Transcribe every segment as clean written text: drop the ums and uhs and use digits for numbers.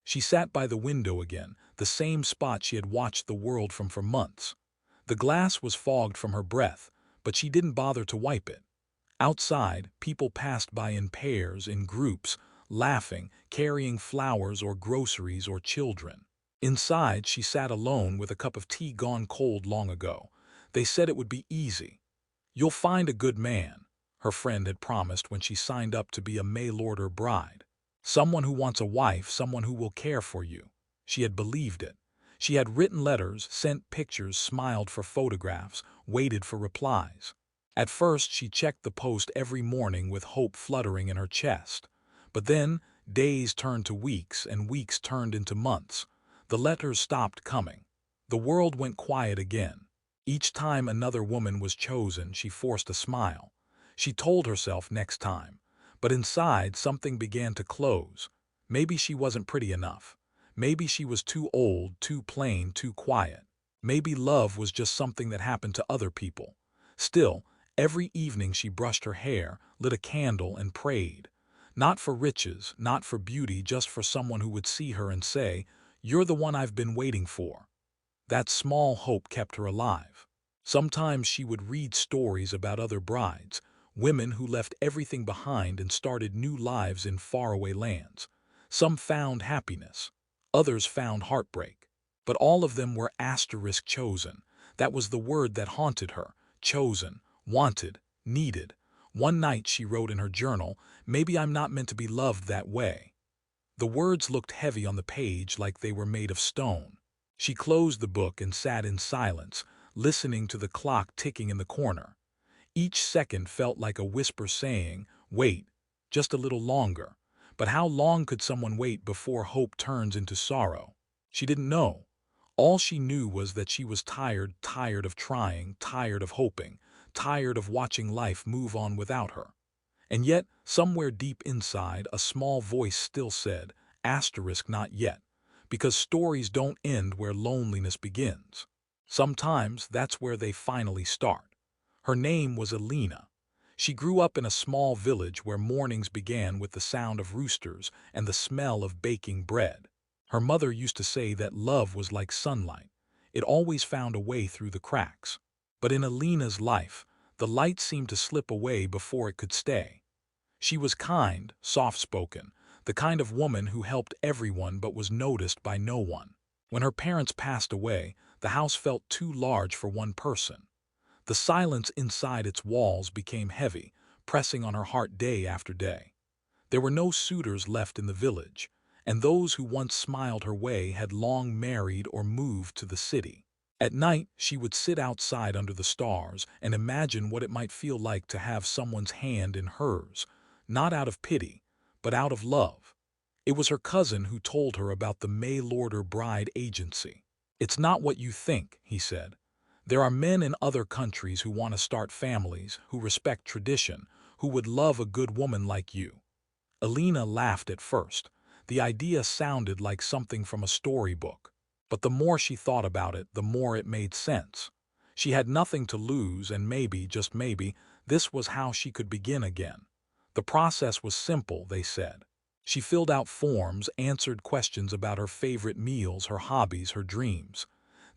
She sat by the window again, the same spot she had watched the world from for months. The glass was fogged from her breath, but she didn't bother to wipe it. Outside, people passed by in pairs, in groups, laughing, carrying flowers or groceries or children. Inside, she sat alone with a cup of tea gone cold long ago. They said it would be easy. "You'll find a good man," her friend had promised when she signed up to be a mail-order bride. "Someone who wants a wife, someone who will care for you." She had believed it. She had written letters, sent pictures, smiled for photographs, waited for replies. At first, she checked the post every morning with hope fluttering in her chest. But then, days turned to weeks, and weeks turned into months. The letters stopped coming. The world went quiet again. Each time another woman was chosen, she forced a smile. She told herself next time. But inside, something began to close. Maybe she wasn't pretty enough. Maybe she was too old, too plain, too quiet. Maybe love was just something that happened to other people. Still, every evening she brushed her hair, lit a candle, and prayed. Not for riches, not for beauty, just for someone who would see her and say, "You're the one I've been waiting for." That small hope kept her alive. Sometimes she would read stories about other brides, women who left everything behind and started new lives in faraway lands. Some found happiness. Others found heartbreak. But all of them were asterisk chosen. That was the word that haunted her. Chosen, wanted, needed. One night she wrote in her journal, "Maybe I'm not meant to be loved that way." The words looked heavy on the page, like they were made of stone. She closed the book and sat in silence, listening to the clock ticking in the corner. Each second felt like a whisper saying, "Wait, just a little longer." But how long could someone wait before hope turns into sorrow? She didn't know. All she knew was that she was tired, tired of trying, tired of hoping, tired of watching life move on without her. And yet, somewhere deep inside, a small voice still said, asterisk not yet, because stories don't end where loneliness begins. Sometimes that's where they finally start. Her name was Alina. She grew up in a small village where mornings began with the sound of roosters and the smell of baking bread. Her mother used to say that love was like sunlight. It always found a way through the cracks. But in Alina's life, the light seemed to slip away before it could stay. She was kind, soft-spoken, the kind of woman who helped everyone but was noticed by no one. When her parents passed away, the house felt too large for one person. The silence inside its walls became heavy, pressing on her heart day after day. There were no suitors left in the village, and those who once smiled her way had long married or moved to the city. At night, she would sit outside under the stars and imagine what it might feel like to have someone's hand in hers, not out of pity, but out of love. It was her cousin who told her about the mail-order bride agency. "It's not what you think," he said. "There are men in other countries who want to start families, who respect tradition, who would love a good woman like you." Alina laughed at first. The idea sounded like something from a storybook. But the more she thought about it, the more it made sense. She had nothing to lose, and maybe, just maybe, this was how she could begin again. The process was simple, they said. She filled out forms, answered questions about her favorite meals, her hobbies, her dreams.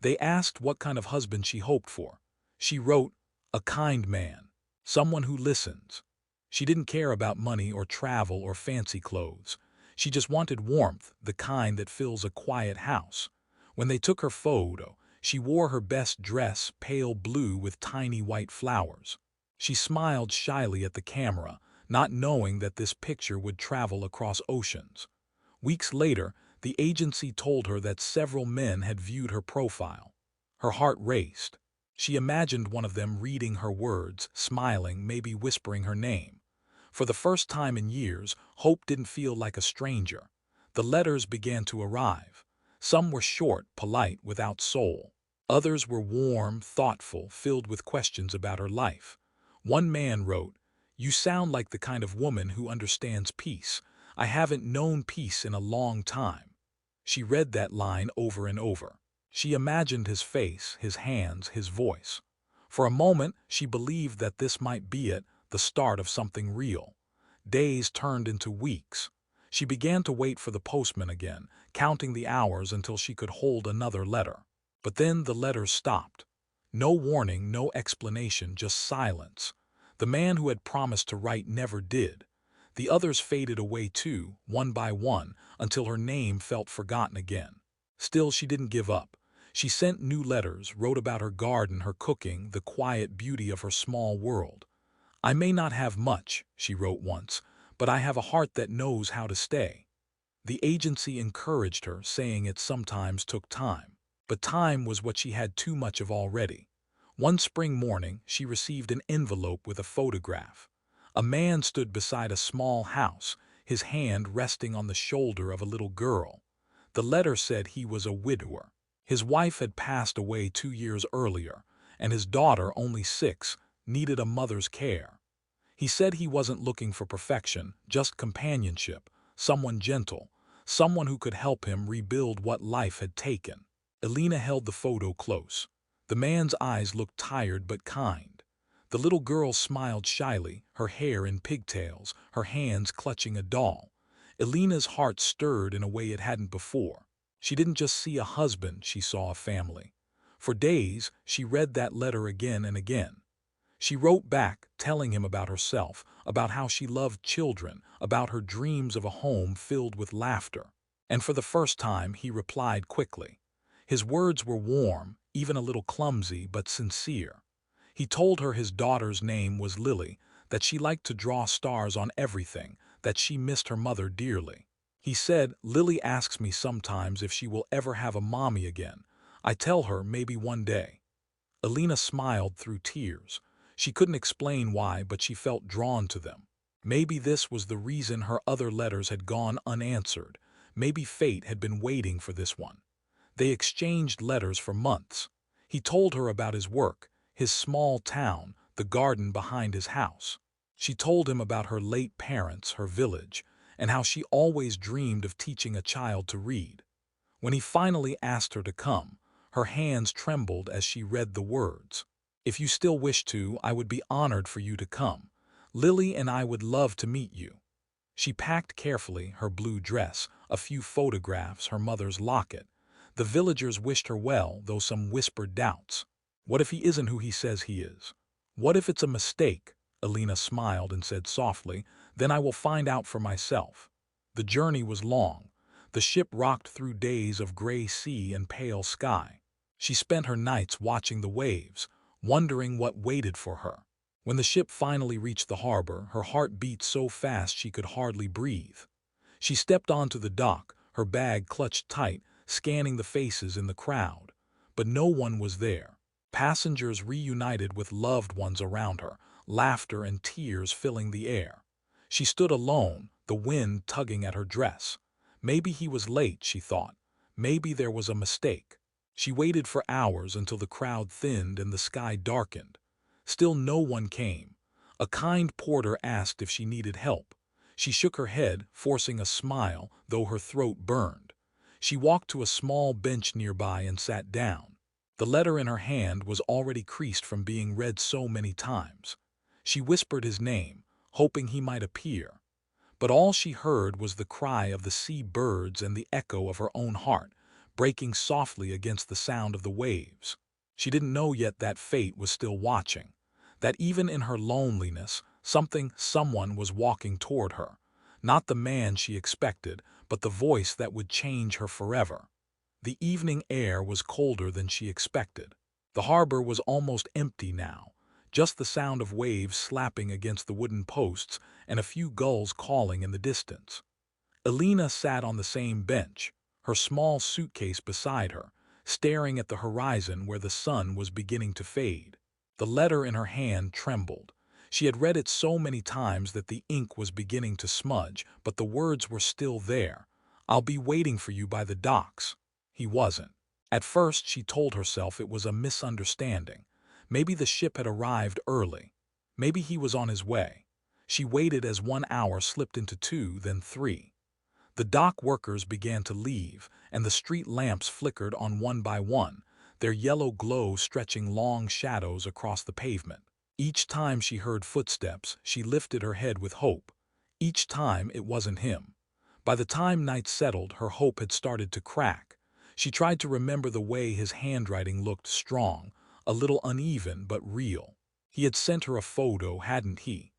They asked what kind of husband she hoped for. She wrote, "A kind man, someone who listens." She didn't care about money or travel or fancy clothes. She just wanted warmth, the kind that fills a quiet house. When they took her photo, she wore her best dress, pale blue with tiny white flowers. She smiled shyly at the camera, not knowing that this picture would travel across oceans. Weeks later, the agency told her that several men had viewed her profile. Her heart raced. She imagined one of them reading her words, smiling, maybe whispering her name. For the first time in years, Hope didn't feel like a stranger. The letters began to arrive. Some were short, polite, without soul. Others were warm, thoughtful, filled with questions about her life. One man wrote, "You sound like the kind of woman who understands peace. I haven't known peace in a long time." She read that line over and over. She imagined his face, his hands, his voice. For a moment, she believed that this might be it, the start of something real. Days turned into weeks. She began to wait for the postman again, counting the hours until she could hold another letter. But then the letters stopped. No warning, no explanation, just silence. The man who had promised to write never did. The others faded away too, one by one, until her name felt forgotten again. Still, she didn't give up. She sent new letters, wrote about her garden, her cooking, the quiet beauty of her small world. "I may not have much," she wrote once, "but I have a heart that knows how to stay." The agency encouraged her, saying it sometimes took time. But time was what she had too much of already. One spring morning, she received an envelope with a photograph. A man stood beside a small house, his hand resting on the shoulder of a little girl. The letter said he was a widower. His wife had passed away 2 years earlier, and his daughter, only 6, needed a mother's care. He said he wasn't looking for perfection, just companionship, someone gentle, someone who could help him rebuild what life had taken. Elena held the photo close. The man's eyes looked tired but kind. The little girl smiled shyly, her hair in pigtails, her hands clutching a doll. Elena's heart stirred in a way it hadn't before. She didn't just see a husband, she saw a family. For days, she read that letter again and again. She wrote back, telling him about herself, about how she loved children, about her dreams of a home filled with laughter. And for the first time, he replied quickly. His words were warm, even a little clumsy, but sincere. He told her his daughter's name was Lily, that she liked to draw stars on everything, that she missed her mother dearly. He said, "Lily asks me sometimes if she will ever have a mommy again. I tell her maybe one day." Elena smiled through tears. She couldn't explain why, but she felt drawn to them. Maybe this was the reason her other letters had gone unanswered. Maybe fate had been waiting for this one. They exchanged letters for months. He told her about his work, his small town, the garden behind his house. She told him about her late parents, her village, and how she always dreamed of teaching a child to read. When he finally asked her to come, her hands trembled as she read the words. "If you still wish to, I would be honored for you to come. Lily and I would love to meet you." She packed carefully, her blue dress, a few photographs, her mother's locket. The villagers wished her well, though some whispered doubts. What if he isn't who he says he is? What if it's a mistake? Elena smiled and said softly, "Then I will find out for myself." The journey was long. The ship rocked through days of gray sea and pale sky. She spent her nights watching the waves, wondering what waited for her. When the ship finally reached the harbor, her heart beat so fast she could hardly breathe. She stepped onto the dock, her bag clutched tight, scanning the faces in the crowd. But no one was there. Passengers reunited with loved ones around her, laughter and tears filling the air. She stood alone, the wind tugging at her dress. Maybe he was late, she thought. Maybe there was a mistake. She waited for hours until the crowd thinned and the sky darkened. Still no one came. A kind porter asked if she needed help. She shook her head, forcing a smile, though her throat burned. She walked to a small bench nearby and sat down. The letter in her hand was already creased from being read so many times. She whispered his name, hoping he might appear. But all she heard was the cry of the sea birds and the echo of her own heart, breaking softly against the sound of the waves. She didn't know yet that fate was still watching, that even in her loneliness, someone was walking toward her. Not the man she expected, but the voice that would change her forever. The evening air was colder than she expected. The harbor was almost empty now, just the sound of waves slapping against the wooden posts and a few gulls calling in the distance. Elena sat on the same bench, her small suitcase beside her, staring at the horizon where the sun was beginning to fade. The letter in her hand trembled. She had read it so many times that the ink was beginning to smudge, but the words were still there. "I'll be waiting for you by the docks." He wasn't. At first she told herself it was a misunderstanding. Maybe the ship had arrived early. Maybe he was on his way. She waited as 1 hour slipped into 2, then 3. The dock workers began to leave, and the street lamps flickered on one by one, their yellow glow stretching long shadows across the pavement. Each time she heard footsteps, she lifted her head with hope. Each time it wasn't him. By the time night settled, her hope had started to crack. She tried to remember the way his handwriting looked: strong, a little uneven but real. He had sent her a photo, hadn't he?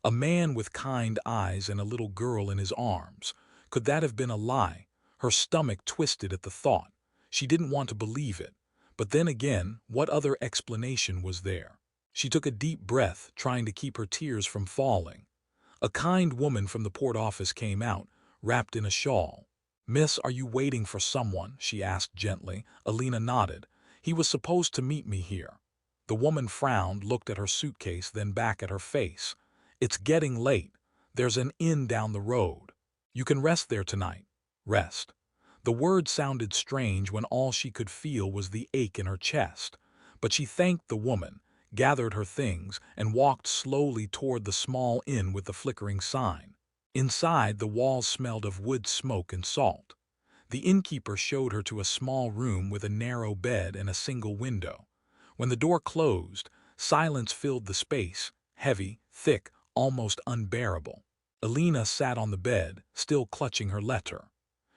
A man with kind eyes and a little girl in his arms. Could that have been a lie? Her stomach twisted at the thought. She didn't want to believe it. But then again, what other explanation was there? She took a deep breath, trying to keep her tears from falling. A kind woman from the port office came out, wrapped in a shawl. "Miss, are you waiting for someone?" she asked gently. Alina nodded. "He was supposed to meet me here." The woman frowned, looked at her suitcase, then back at her face. "It's getting late. There's an inn down the road. You can rest there tonight." Rest. The word sounded strange when all she could feel was the ache in her chest. But she thanked the woman, gathered her things, and walked slowly toward the small inn with the flickering sign. Inside, the walls smelled of wood smoke and salt. The innkeeper showed her to a small room with a narrow bed and a single window. When the door closed, silence filled the space, heavy, thick, almost unbearable. Alina sat on the bed, still clutching her letter.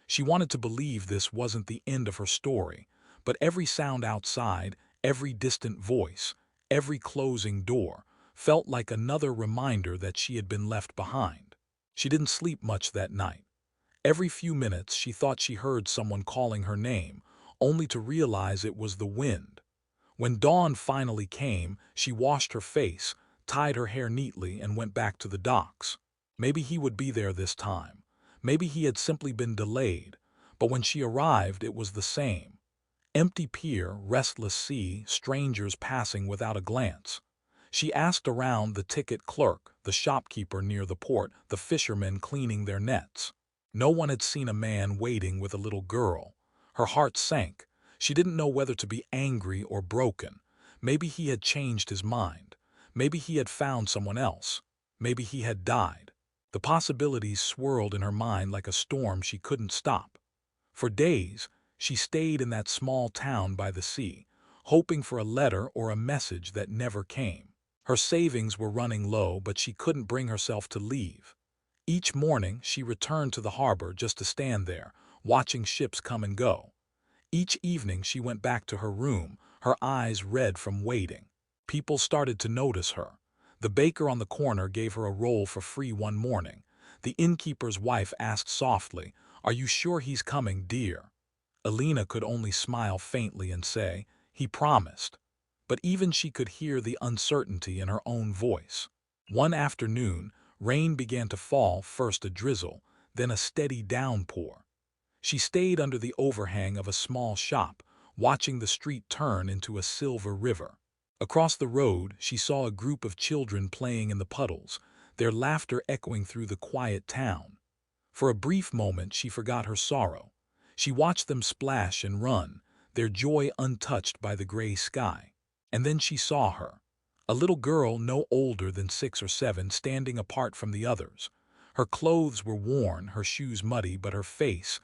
She wanted to believe this wasn't the end of her story, but every sound outside, every distant voice, every closing door, felt like another reminder that she had been left behind. She didn't sleep much that night. Every few minutes she thought she heard someone calling her name, only to realize it was the wind. When dawn finally came, she washed her face, tied her hair neatly, and went back to the docks. Maybe he would be there this time. Maybe he had simply been delayed. But when she arrived, it was the same. Empty pier, restless sea, strangers passing without a glance. She asked around: the ticket clerk, the shopkeeper near the port, the fishermen cleaning their nets. No one had seen a man waiting with a little girl. Her heart sank. She didn't know whether to be angry or broken. Maybe he had changed his mind. Maybe he had found someone else. Maybe he had died. The possibilities swirled in her mind like a storm she couldn't stop. For days, she stayed in that small town by the sea, hoping for a letter or a message that never came. Her savings were running low, but she couldn't bring herself to leave. Each morning, she returned to the harbor just to stand there, watching ships come and go. Each evening, she went back to her room, her eyes red from waiting. People started to notice her. The baker on the corner gave her a roll for free one morning. The innkeeper's wife asked softly, "Are you sure he's coming, dear?" Alina could only smile faintly and say, "He promised." But even she could hear the uncertainty in her own voice. One afternoon, rain began to fall, first a drizzle, then a steady downpour. She stayed under the overhang of a small shop, watching the street turn into a silver river. Across the road, she saw a group of children playing in the puddles, their laughter echoing through the quiet town. For a brief moment, she forgot her sorrow. She watched them splash and run, their joy untouched by the gray sky. And then she saw her, a little girl no older than 6 or 7, standing apart from the others. Her clothes were worn, her shoes muddy, but her face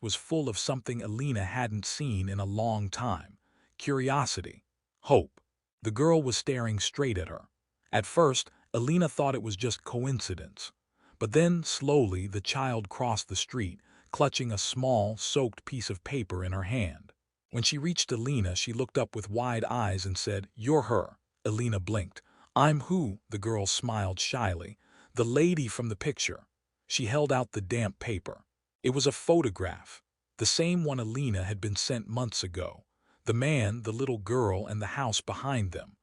was full of something Alina hadn't seen in a long time: curiosity, hope. The girl was staring straight at her. At first, Alina thought it was just coincidence. But then, slowly, the child crossed the street, clutching a small, soaked piece of paper in her hand. When she reached Alina, she looked up with wide eyes and said, "You're her." Alina blinked. "I'm who?" The girl smiled shyly. "The lady from the picture." She held out the damp paper. It was a photograph, the same one Alina had been sent months ago. The man, the little girl, and the house behind them.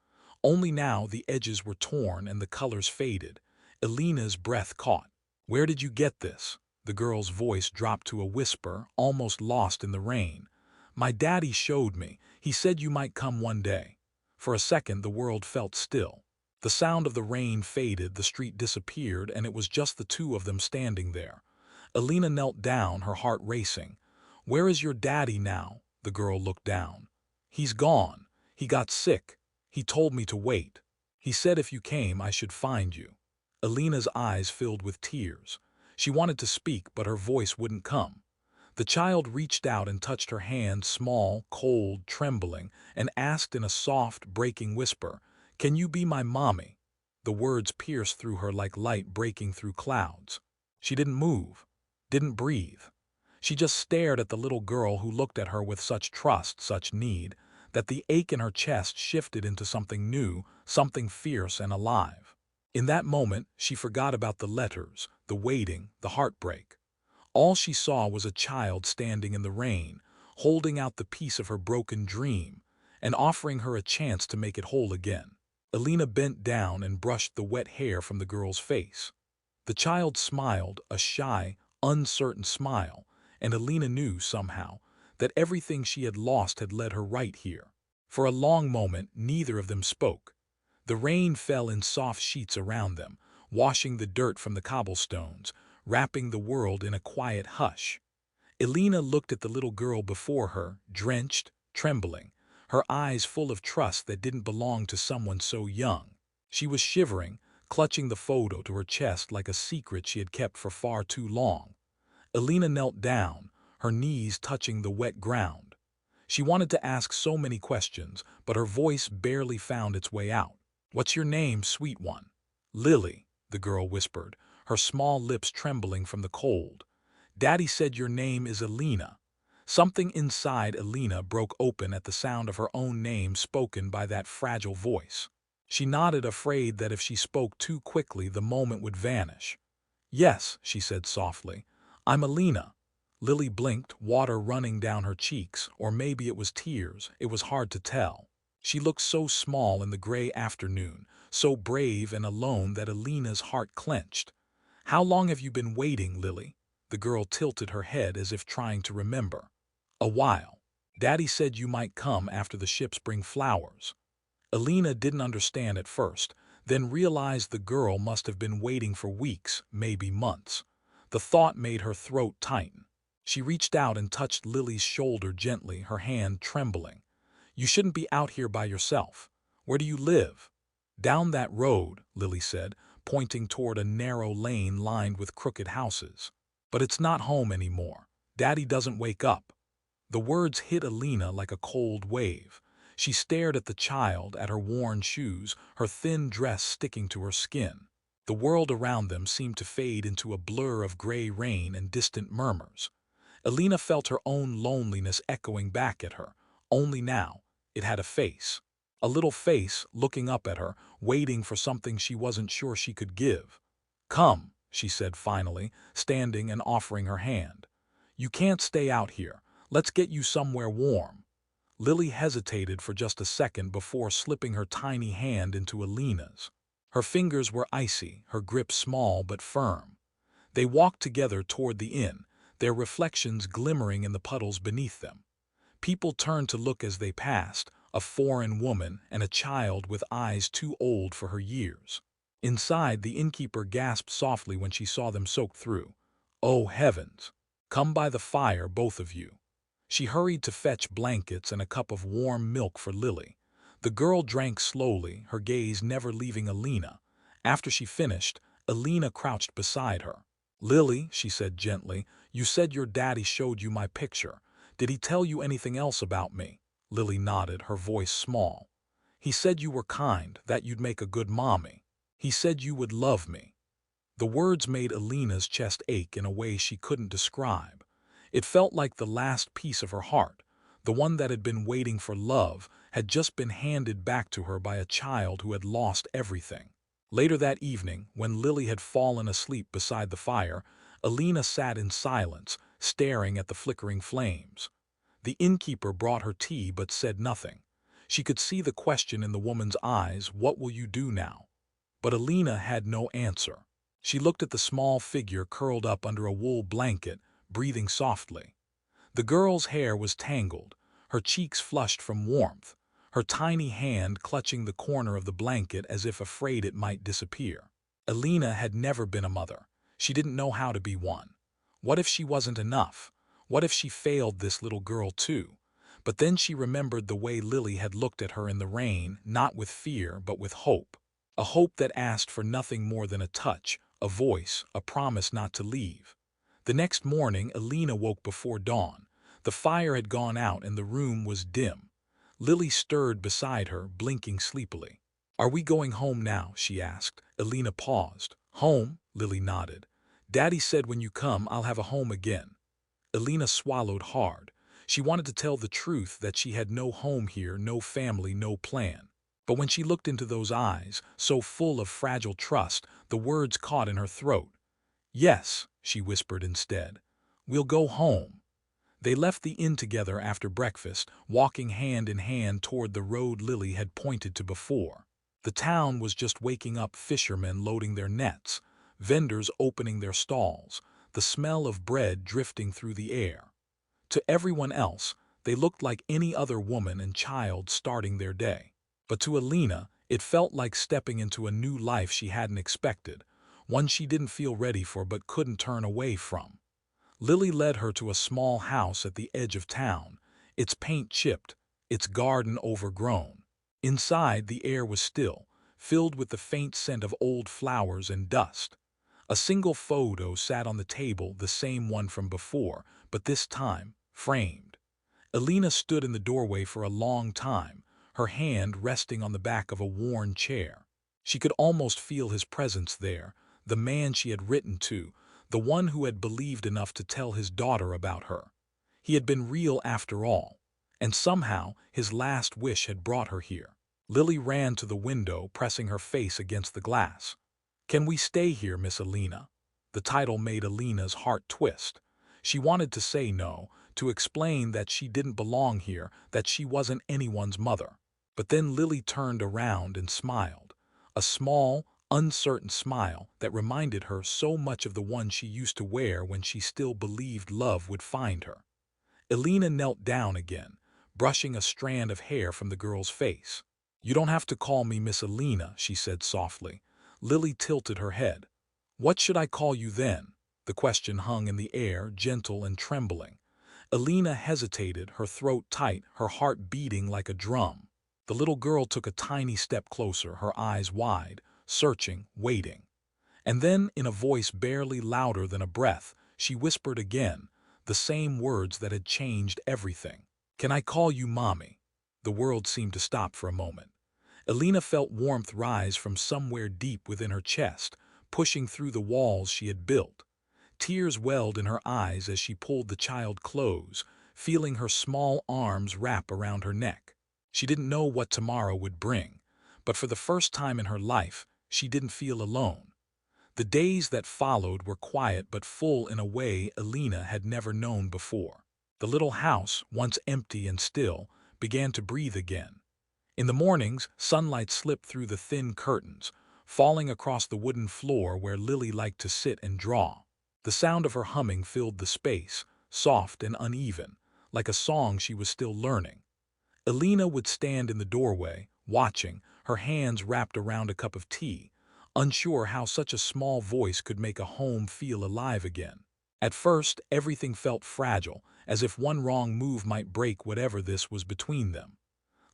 Only now the edges were torn and the colors faded. Alina's breath caught. "Where did you get this?" The girl's voice dropped to a whisper, almost lost in the rain. "My daddy showed me. He said you might come one day." For a second, the world felt still. The sound of the rain faded, the street disappeared, and it was just the two of them standing there. Alina knelt down, her heart racing. "Where is your daddy now?" The girl looked down. "He's gone. He got sick. He told me to wait. He said if you came, I should find you." Alina's eyes filled with tears. She wanted to speak, but her voice wouldn't come. The child reached out and touched her hand, small, cold, trembling, and asked in a soft, breaking whisper, "Can you be my mommy?" The words pierced through her like light breaking through clouds. She didn't move. didn't breathe. She just stared at the little girl who looked at her with such trust, such need, that the ache in her chest shifted into something new, something fierce and alive. In that moment, she forgot about the letters, the waiting, the heartbreak. All she saw was a child standing in the rain, holding out the piece of her broken dream, and offering her a chance to make it whole again. Alina bent down and brushed the wet hair from the girl's face. The child smiled, a shy, uncertain smile, and Alina knew, somehow, that everything she had lost had led her right here. For a long moment, neither of them spoke. The rain fell in soft sheets around them, washing the dirt from the cobblestones, wrapping the world in a quiet hush. Alina looked at the little girl before her, drenched, trembling, her eyes full of trust that didn't belong to someone so young. She was shivering, clutching the photo to her chest like a secret she had kept for far too long. Alina knelt down, her knees touching the wet ground. She wanted to ask so many questions, but her voice barely found its way out. "What's your name, sweet one?" "Lily," the girl whispered, her small lips trembling from the cold. "Daddy said your name is Alina." Something inside Alina broke open at the sound of her own name spoken by that fragile voice. She nodded, afraid that if she spoke too quickly the moment would vanish. "Yes," she said softly, "I'm Alina." Lily blinked, water running down her cheeks, or maybe it was tears, it was hard to tell. She looked so small in the gray afternoon, so brave and alone that Alina's heart clenched. "How long have you been waiting, Lily?" The girl tilted her head as if trying to remember. "A while. Daddy said you might come after the ships bring flowers." Alina didn't understand at first, then realized the girl must have been waiting for weeks, maybe months. The thought made her throat tighten. She reached out and touched Lily's shoulder gently, her hand trembling. "You shouldn't be out here by yourself. Where do you live?" "Down that road," Lily said, pointing toward a narrow lane lined with crooked houses. "But it's not home anymore. Daddy doesn't wake up." The words hit Alina like a cold wave. She stared at the child, at her worn shoes, her thin dress sticking to her skin. The world around them seemed to fade into a blur of gray rain and distant murmurs. Alina felt her own loneliness echoing back at her, only now it had a face. A little face looking up at her, waiting for something she wasn't sure she could give. "Come," she said finally, standing and offering her hand. "You can't stay out here. Let's get you somewhere warm." Lily hesitated for just a second before slipping her tiny hand into Alina's. Her fingers were icy, her grip small but firm. They walked together toward the inn, their reflections glimmering in the puddles beneath them. People turned to look as they passed, a foreign woman and a child with eyes too old for her years. Inside, the innkeeper gasped softly when she saw them soaked through. "Oh, heavens! Come by the fire, both of you." She hurried to fetch blankets and a cup of warm milk for Lily. The girl drank slowly, her gaze never leaving Alina. After she finished, Alina crouched beside her. "Lily," she said gently, "you said your daddy showed you my picture. Did he tell you anything else about me?" Lily nodded, her voice small. "He said you were kind, that you'd make a good mommy. He said you would love me." The words made Alina's chest ache in a way she couldn't describe. It felt like the last piece of her heart, the one that had been waiting for love, had just been handed back to her by a child who had lost everything. Later that evening, when Lily had fallen asleep beside the fire, Alina sat in silence, staring at the flickering flames. The innkeeper brought her tea but said nothing. She could see the question in the woman's eyes, "What will you do now?" But Alina had no answer. She looked at the small figure curled up under a wool blanket, breathing softly. The girl's hair was tangled, her cheeks flushed from warmth, her tiny hand clutching the corner of the blanket as if afraid it might disappear. Alina had never been a mother. She didn't know how to be one. What if she wasn't enough? What if she failed this little girl too? But then she remembered the way Lily had looked at her in the rain, not with fear, but with hope. A hope that asked for nothing more than a touch, a voice, a promise not to leave. The next morning, Alina woke before dawn. The fire had gone out and the room was dim. Lily stirred beside her, blinking sleepily. "Are we going home now?" she asked. Alina paused. "Home?" Lily nodded. Daddy said when you come, I'll have a home again. Alina swallowed hard. She wanted to tell the truth that she had no home here, no family, no plan. But when she looked into those eyes, so full of fragile trust, the words caught in her throat. Yes, she whispered instead. We'll go home. They left the inn together after breakfast, walking hand in hand toward the road Lily had pointed to before. The town was just waking up, fishermen loading their nets, vendors opening their stalls, the smell of bread drifting through the air. To everyone else, they looked like any other woman and child starting their day. But to Alina, it felt like stepping into a new life she hadn't expected, one she didn't feel ready for but couldn't turn away from. Lily led her to a small house at the edge of town, its paint chipped, its garden overgrown. Inside, the air was still, filled with the faint scent of old flowers and dust. A single photo sat on the table, the same one from before, but this time, framed. Alina stood in the doorway for a long time, her hand resting on the back of a worn chair. She could almost feel his presence there, the man she had written to, the one who had believed enough to tell his daughter about her. He had been real after all, and somehow his last wish had brought her here. Lily ran to the window, pressing her face against the glass. Can we stay here, Miss Alina? The title made Alina's heart twist. She wanted to say no, to explain that she didn't belong here, that she wasn't anyone's mother. But then Lily turned around and smiled. A small, uncertain smile that reminded her so much of the one she used to wear when she still believed love would find her. Alina knelt down again, brushing a strand of hair from the girl's face. You don't have to call me Miss Alina, she said softly. Lily tilted her head. What should I call you then? The question hung in the air, gentle and trembling. Alina hesitated, her throat tight, her heart beating like a drum. The little girl took a tiny step closer, her eyes wide, searching, waiting. And then, in a voice barely louder than a breath, she whispered again, the same words that had changed everything. Can I call you Mommy? The world seemed to stop for a moment. Alina felt warmth rise from somewhere deep within her chest, pushing through the walls she had built. Tears welled in her eyes as she pulled the child close, feeling her small arms wrap around her neck. She didn't know what tomorrow would bring, but for the first time in her life, she didn't feel alone. The days that followed were quiet but full in a way Alina had never known before. The little house, once empty and still, began to breathe again. In the mornings, sunlight slipped through the thin curtains, falling across the wooden floor where Lily liked to sit and draw. The sound of her humming filled the space, soft and uneven, like a song she was still learning. Alina would stand in the doorway, watching, her hands wrapped around a cup of tea, unsure how such a small voice could make a home feel alive again. At first, everything felt fragile, as if one wrong move might break whatever this was between them.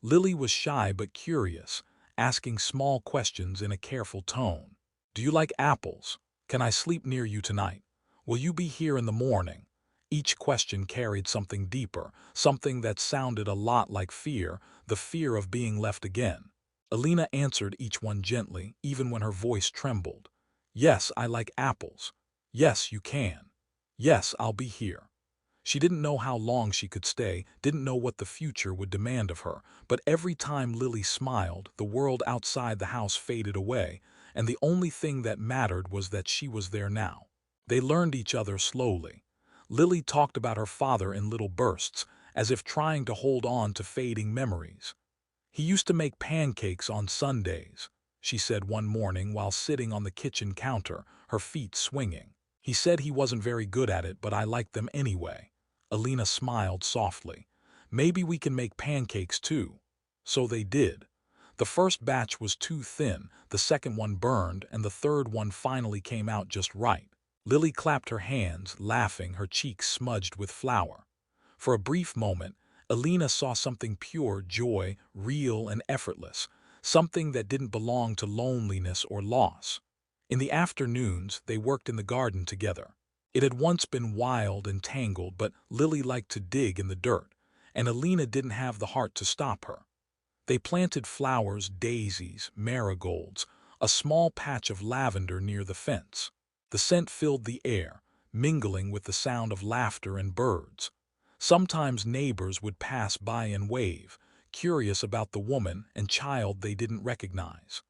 Lily was shy but curious, asking small questions in a careful tone. Do you like apples? Can I sleep near you tonight? Will you be here in the morning? Each question carried something deeper, something that sounded a lot like fear, the fear of being left again. Alina answered each one gently, even when her voice trembled. Yes, I like apples. Yes, you can. Yes, I'll be here. She didn't know how long she could stay, didn't know what the future would demand of her, but every time Lily smiled, the world outside the house faded away, and the only thing that mattered was that she was there now. They learned each other slowly. Lily talked about her father in little bursts, as if trying to hold on to fading memories. He used to make pancakes on Sundays, she said one morning while sitting on the kitchen counter, her feet swinging. He said he wasn't very good at it, but I liked them anyway. Alina smiled softly. Maybe we can make pancakes too. So they did. The first batch was too thin, the second one burned, and the third one finally came out just right. Lily clapped her hands, laughing, her cheeks smudged with flour. For a brief moment, Alina saw something pure, joy, real and effortless, something that didn't belong to loneliness or loss. In the afternoons, they worked in the garden together. It had once been wild and tangled, but Lily liked to dig in the dirt, and Alina didn't have the heart to stop her. They planted flowers, daisies, marigolds, a small patch of lavender near the fence. The scent filled the air, mingling with the sound of laughter and birds. Sometimes neighbors would pass by and wave, curious about the woman and child they didn't recognize.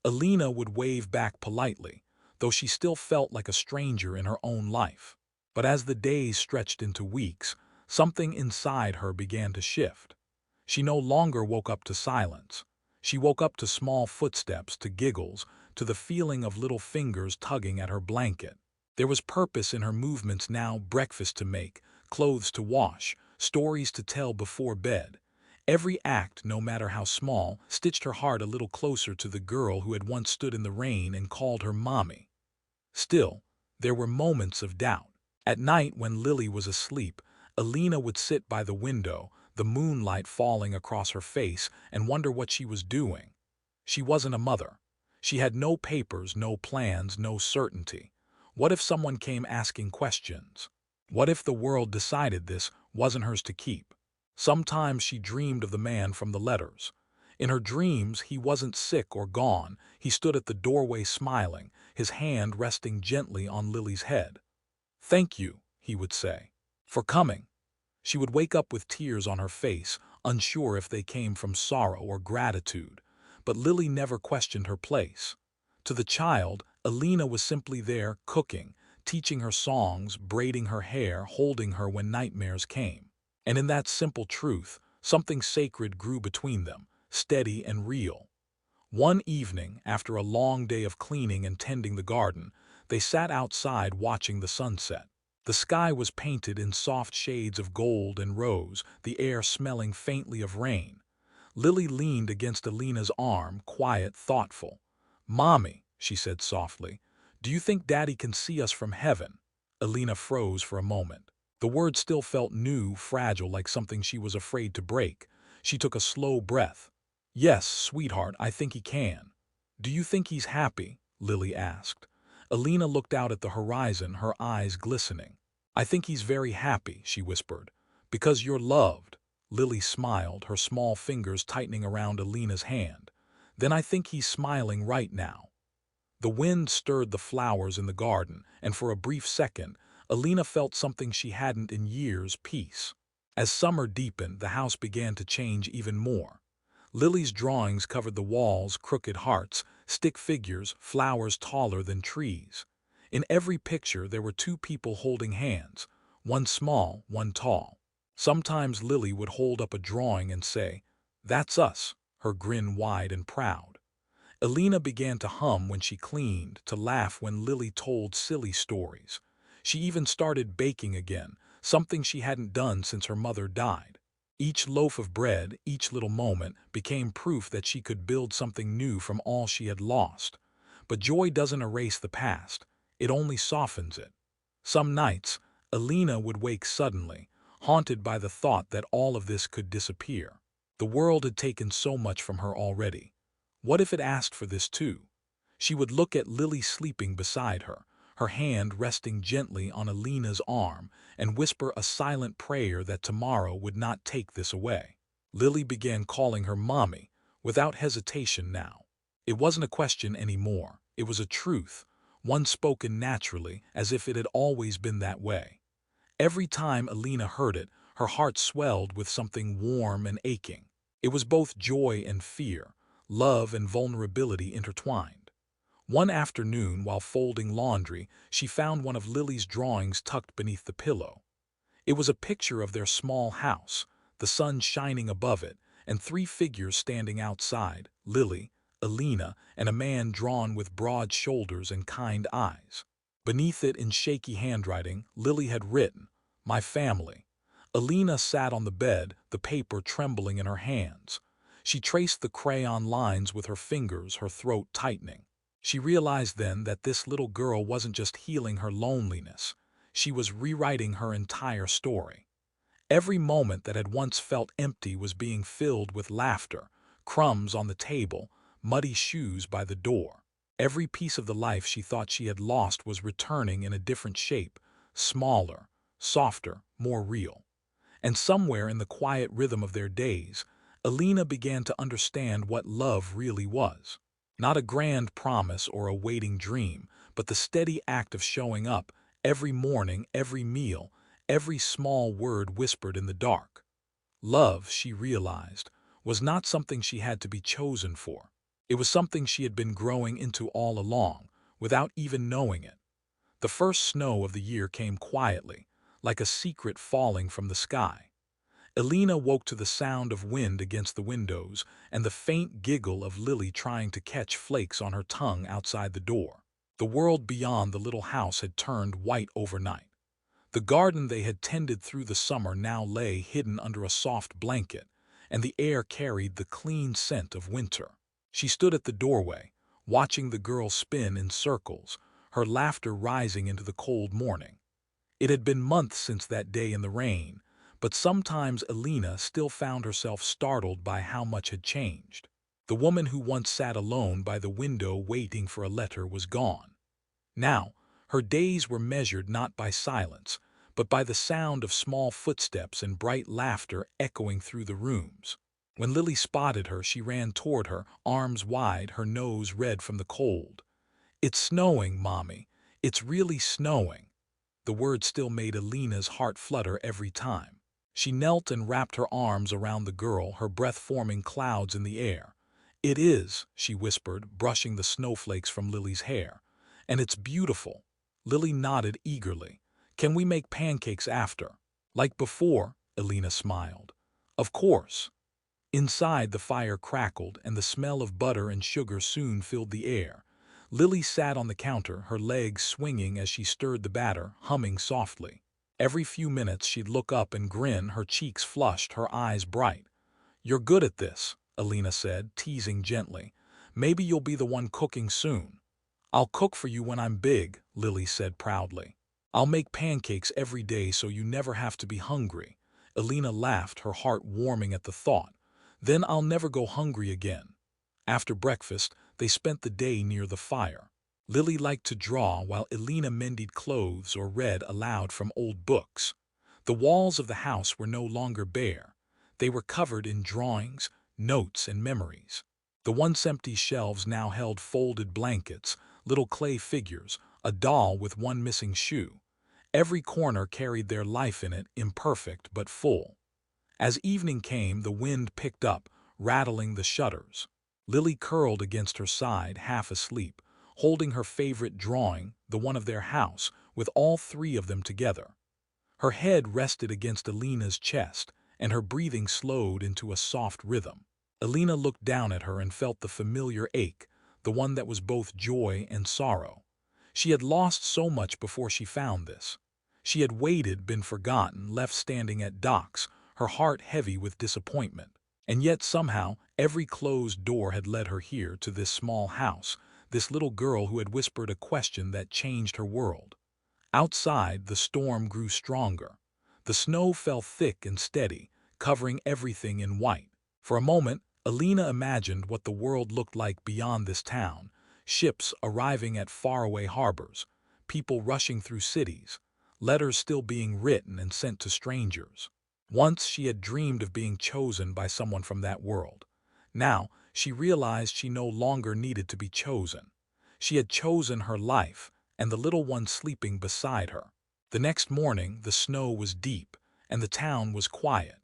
Alina would wave back politely, though she still felt like a stranger in her own life. But as the days stretched into weeks, something inside her began to shift. She no longer woke up to silence. She woke up to small footsteps, to giggles, to the feeling of little fingers tugging at her blanket. There was purpose in her movements now: breakfast to make, clothes to wash, stories to tell before bed. Every act, no matter how small, stitched her heart a little closer to the girl who had once stood in the rain and called her mommy. Still, there were moments of doubt. At night, when Lily was asleep, Alina would sit by the window, the moonlight falling across her face, and wonder what she was doing. She wasn't a mother. She had no papers, no plans, no certainty. What if someone came asking questions? What if the world decided this wasn't hers to keep? Sometimes she dreamed of the man from the letters. In her dreams, he wasn't sick or gone. He stood at the doorway smiling, his hand resting gently on Lily's head. "Thank you," he would say, "for coming." She would wake up with tears on her face, unsure if they came from sorrow or gratitude. But Lily never questioned her place. To the child, Alina was simply there, cooking, teaching her songs, braiding her hair, holding her when nightmares came. And in that simple truth, something sacred grew between them, steady and real. One evening, after a long day of cleaning and tending the garden, they sat outside watching the sunset. The sky was painted in soft shades of gold and rose, the air smelling faintly of rain. Lily leaned against Alina's arm, quiet, thoughtful. "Mommy," she said softly, "do you think Daddy can see us from heaven?" Alina froze for a moment. The word still felt new, fragile, like something she was afraid to break. She took a slow breath. "Yes, sweetheart, I think he can." "Do you think he's happy?" Lily asked. Alina looked out at the horizon, her eyes glistening. "I think he's very happy," she whispered. "Because you're loved." Lily smiled, her small fingers tightening around Alina's hand. "Then I think he's smiling right now." The wind stirred the flowers in the garden, and for a brief second, Alina felt something she hadn't in years: peace. As summer deepened, the house began to change even more. Lily's drawings covered the walls: crooked hearts, stick figures, flowers taller than trees. In every picture there were two people holding hands, one small, one tall. Sometimes Lily would hold up a drawing and say, "That's us," her grin wide and proud. Alina began to hum when she cleaned, to laugh when Lily told silly stories. She even started baking again, something she hadn't done since her mother died. Each loaf of bread, each little moment, became proof that she could build something new from all she had lost. But joy doesn't erase the past, it only softens it. Some nights, Alina would wake suddenly, haunted by the thought that all of this could disappear. The world had taken so much from her already. What if it asked for this too? She would look at Lily sleeping beside her, her hand resting gently on Alina's arm, and whisper a silent prayer that tomorrow would not take this away. Lily began calling her mommy, without hesitation now. It wasn't a question anymore, it was a truth, one spoken naturally, as if it had always been that way. Every time Alina heard it, her heart swelled with something warm and aching. It was both joy and fear, love and vulnerability intertwined. One afternoon, while folding laundry, she found one of Lily's drawings tucked beneath the pillow. It was a picture of their small house, the sun shining above it, and three figures standing outside: Lily, Alina, and a man drawn with broad shoulders and kind eyes. Beneath it, in shaky handwriting, Lily had written, "My family." Alina sat on the bed, the paper trembling in her hands. She traced the crayon lines with her fingers, her throat tightening. She realized then that this little girl wasn't just healing her loneliness. She was rewriting her entire story. Every moment that had once felt empty was being filled with laughter, crumbs on the table, muddy shoes by the door. Every piece of the life she thought she had lost was returning in a different shape, smaller, softer, more real. And somewhere in the quiet rhythm of their days, Alina began to understand what love really was. Not a grand promise or a waiting dream, but the steady act of showing up, every morning, every meal, every small word whispered in the dark. Love, she realized, was not something she had to be chosen for. It was something she had been growing into all along, without even knowing it. The first snow of the year came quietly, like a secret falling from the sky. Elena woke to the sound of wind against the windows and the faint giggle of Lily trying to catch flakes on her tongue outside the door. The world beyond the little house had turned white overnight. The garden they had tended through the summer now lay hidden under a soft blanket, and the air carried the clean scent of winter. She stood at the doorway, watching the girl spin in circles, her laughter rising into the cold morning. It had been months since that day in the rain, but sometimes Elena still found herself startled by how much had changed. The woman who once sat alone by the window waiting for a letter was gone. Now, her days were measured not by silence, but by the sound of small footsteps and bright laughter echoing through the rooms. When Lily spotted her, she ran toward her, arms wide, her nose red from the cold. "It's snowing, Mommy. It's really snowing." The word still made Elena's heart flutter every time. She knelt and wrapped her arms around the girl, her breath forming clouds in the air. "It is," she whispered, brushing the snowflakes from Lily's hair. "And it's beautiful." Lily nodded eagerly. "Can we make pancakes after?" "Like before," Elena smiled. "Of course." Inside, the fire crackled, and the smell of butter and sugar soon filled the air. Lily sat on the counter, her legs swinging as she stirred the batter, humming softly. Every few minutes she'd look up and grin, her cheeks flushed, her eyes bright. "You're good at this," Elena said, teasing gently. "Maybe you'll be the one cooking soon." "I'll cook for you when I'm big," Lily said proudly. "I'll make pancakes every day so you never have to be hungry." Elena laughed, her heart warming at the thought. "Then I'll never go hungry again." After breakfast, they spent the day near the fire. Lily liked to draw while Elena mended clothes or read aloud from old books. The walls of the house were no longer bare. They were covered in drawings, notes, and memories. The once empty shelves now held folded blankets, little clay figures, a doll with one missing shoe. Every corner carried their life in it, imperfect but full. As evening came, the wind picked up, rattling the shutters. Lily curled against her side, half asleep, holding her favorite drawing, the one of their house, with all three of them together. Her head rested against Elena's chest, and her breathing slowed into a soft rhythm. Elena looked down at her and felt the familiar ache, the one that was both joy and sorrow. She had lost so much before she found this. She had waited, been forgotten, left standing at docks, her heart heavy with disappointment. And yet somehow every closed door had led her here to this small house, this little girl who had whispered a question that changed her world. Outside, the storm grew stronger. The snow fell thick and steady, covering everything in white. For a moment, Elena imagined what the world looked like beyond this town, ships arriving at faraway harbors, people rushing through cities, letters still being written and sent to strangers. Once she had dreamed of being chosen by someone from that world. Now, she realized she no longer needed to be chosen. She had chosen her life, and the little one sleeping beside her. The next morning, the snow was deep, and the town was quiet.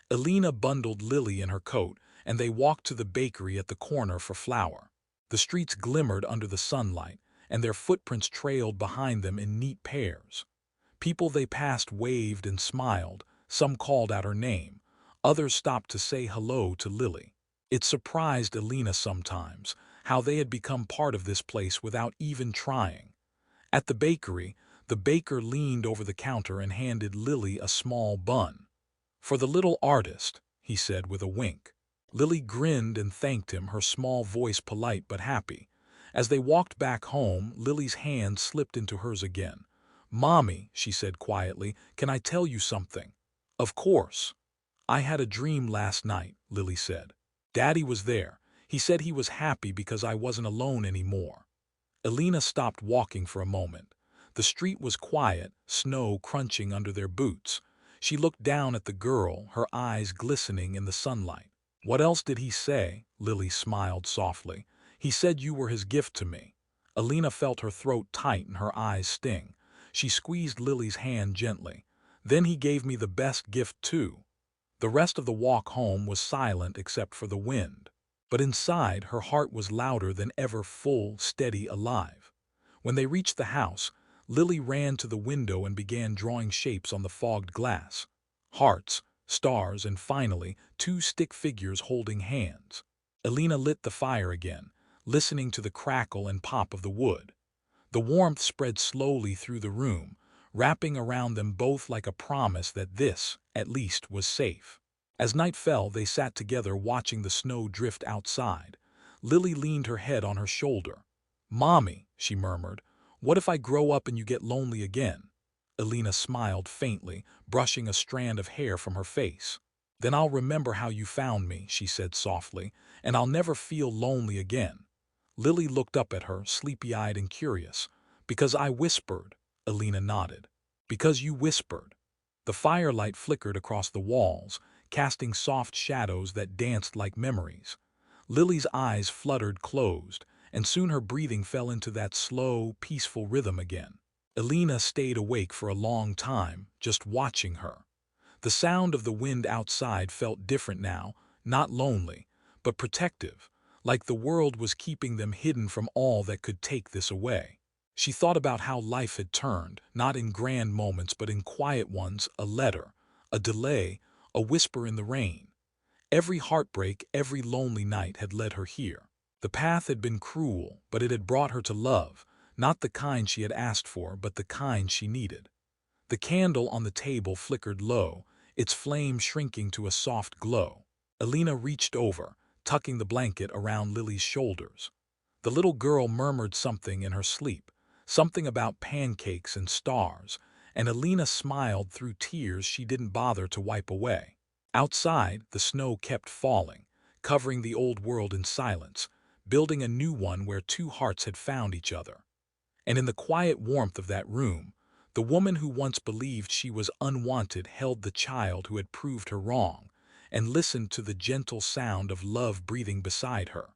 Elena bundled Lily in her coat, and they walked to the bakery at the corner for flour. The streets glimmered under the sunlight, and their footprints trailed behind them in neat pairs. People they passed waved and smiled, some called out her name, others stopped to say hello to Lily. It surprised Elena sometimes, how they had become part of this place without even trying. At the bakery, the baker leaned over the counter and handed Lily a small bun. "For the little artist," he said with a wink. Lily grinned and thanked him, her small voice polite but happy. As they walked back home, Lily's hand slipped into hers again. "Mommy," she said quietly, "can I tell you something?" "Of course." "I had a dream last night," Lily said. "Daddy was there. He said he was happy because I wasn't alone anymore." Elena stopped walking for a moment. The street was quiet, snow crunching under their boots. She looked down at the girl, her eyes glistening in the sunlight. "What else did he say?" Lily smiled softly. "He said you were his gift to me." Alina felt her throat tight and her eyes sting. She squeezed Lily's hand gently. Then he gave me the best gift too. The rest of the walk home was silent except for the wind. But inside, her heart was louder than ever, full, steady, alive. When they reached the house, Lily ran to the window and began drawing shapes on the fogged glass. Hearts, stars, and finally, two stick figures holding hands. Alina lit the fire again, listening to the crackle and pop of the wood. The warmth spread slowly through the room, wrapping around them both like a promise that this, at least, was safe. As night fell, they sat together watching the snow drift outside. Lily leaned her head on her shoulder. "Mommy," she murmured, "what if I grow up and you get lonely again?" Alina smiled faintly, brushing a strand of hair from her face. "Then I'll remember how you found me," she said softly, "and I'll never feel lonely again." Lily looked up at her, sleepy-eyed and curious. "Because I whispered," Alina nodded. "Because you whispered." The firelight flickered across the walls, casting soft shadows that danced like memories. Lily's eyes fluttered closed, and soon her breathing fell into that slow, peaceful rhythm again. Alina stayed awake for a long time, just watching her. The sound of the wind outside felt different now, not lonely, but protective, like the world was keeping them hidden from all that could take this away. She thought about how life had turned, not in grand moments but in quiet ones, a letter, a delay, a whisper in the rain. Every heartbreak, every lonely night had led her here. The path had been cruel, but it had brought her to love, not the kind she had asked for, but the kind she needed. The candle on the table flickered low, its flame shrinking to a soft glow. Alina reached over, tucking the blanket around Lily's shoulders. The little girl murmured something in her sleep, something about pancakes and stars, and Alina smiled through tears she didn't bother to wipe away. Outside, the snow kept falling, covering the old world in silence, building a new one where two hearts had found each other. And in the quiet warmth of that room, the woman who once believed she was unwanted held the child who had proved her wrong, and listened to the gentle sound of love breathing beside her.